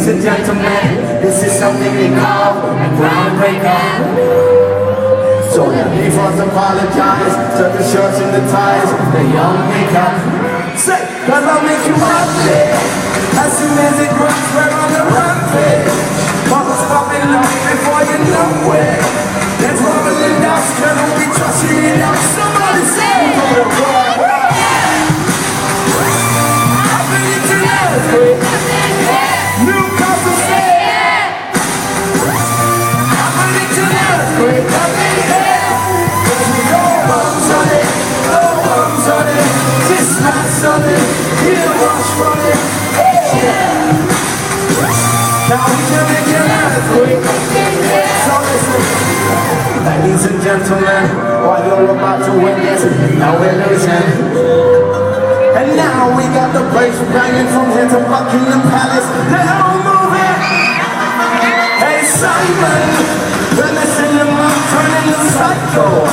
Ladies and gentlemen, this is something we call a groundbreaker. So we must apologize to the shirts and the ties, the young makeup. Say, cause I'll make you ugly. As soon as it runs, we're on the run page. Bubbles popping up before you know it. Let's rumble in dust, don't be trusting it up. Somebody say, I bring it to life. Newcastle say, I bring it to life. I bring it here. No bums on it, no bums on it. Just smash on it, hear the rush from it. Now we can make it earthquake. So listen, ladies and gentlemen, while you're about to win this, no illusion. And now we got the place banging from here to Buckingham Palace. The whole movie. Hey Simon, when they sing them up, turning the cycle.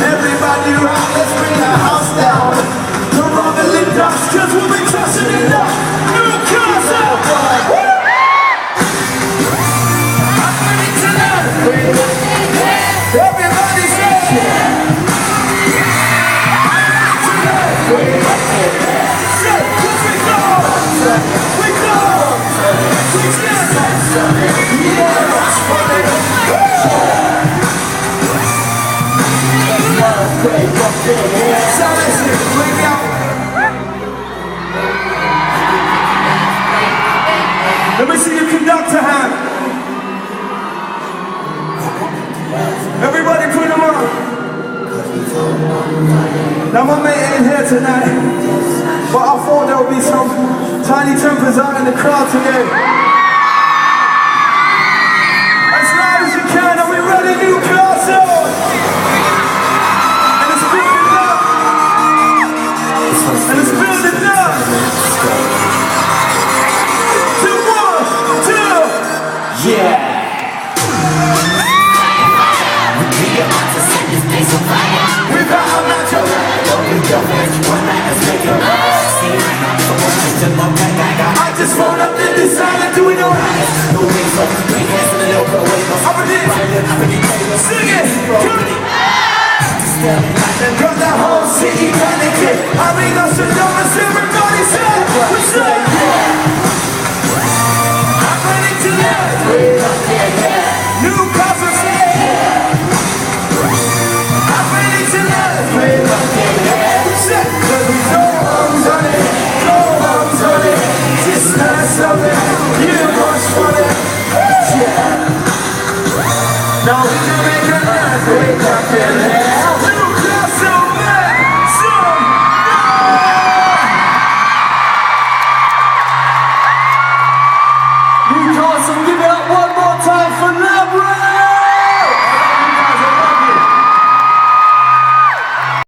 Everybody round, let's bring the house down. The rumbling dust, cause we'll be trusting it up. Newcastle! Everybody say yeah. Let me see your conductor hand. Everybody put them on. Now my mate ain't here tonight, but I thought there would be some tiny tempers out in the crowd today. As loud as you can, are we ready, Newcastle? And it's building up. And it's building up. 2, 1, 2. Yeah. I just phone up the designer, do we know how? No wings up, bring hands in the little bro, wait, up in it, sing it, got the whole city panicking. I mean, I should know everybody say, what's up?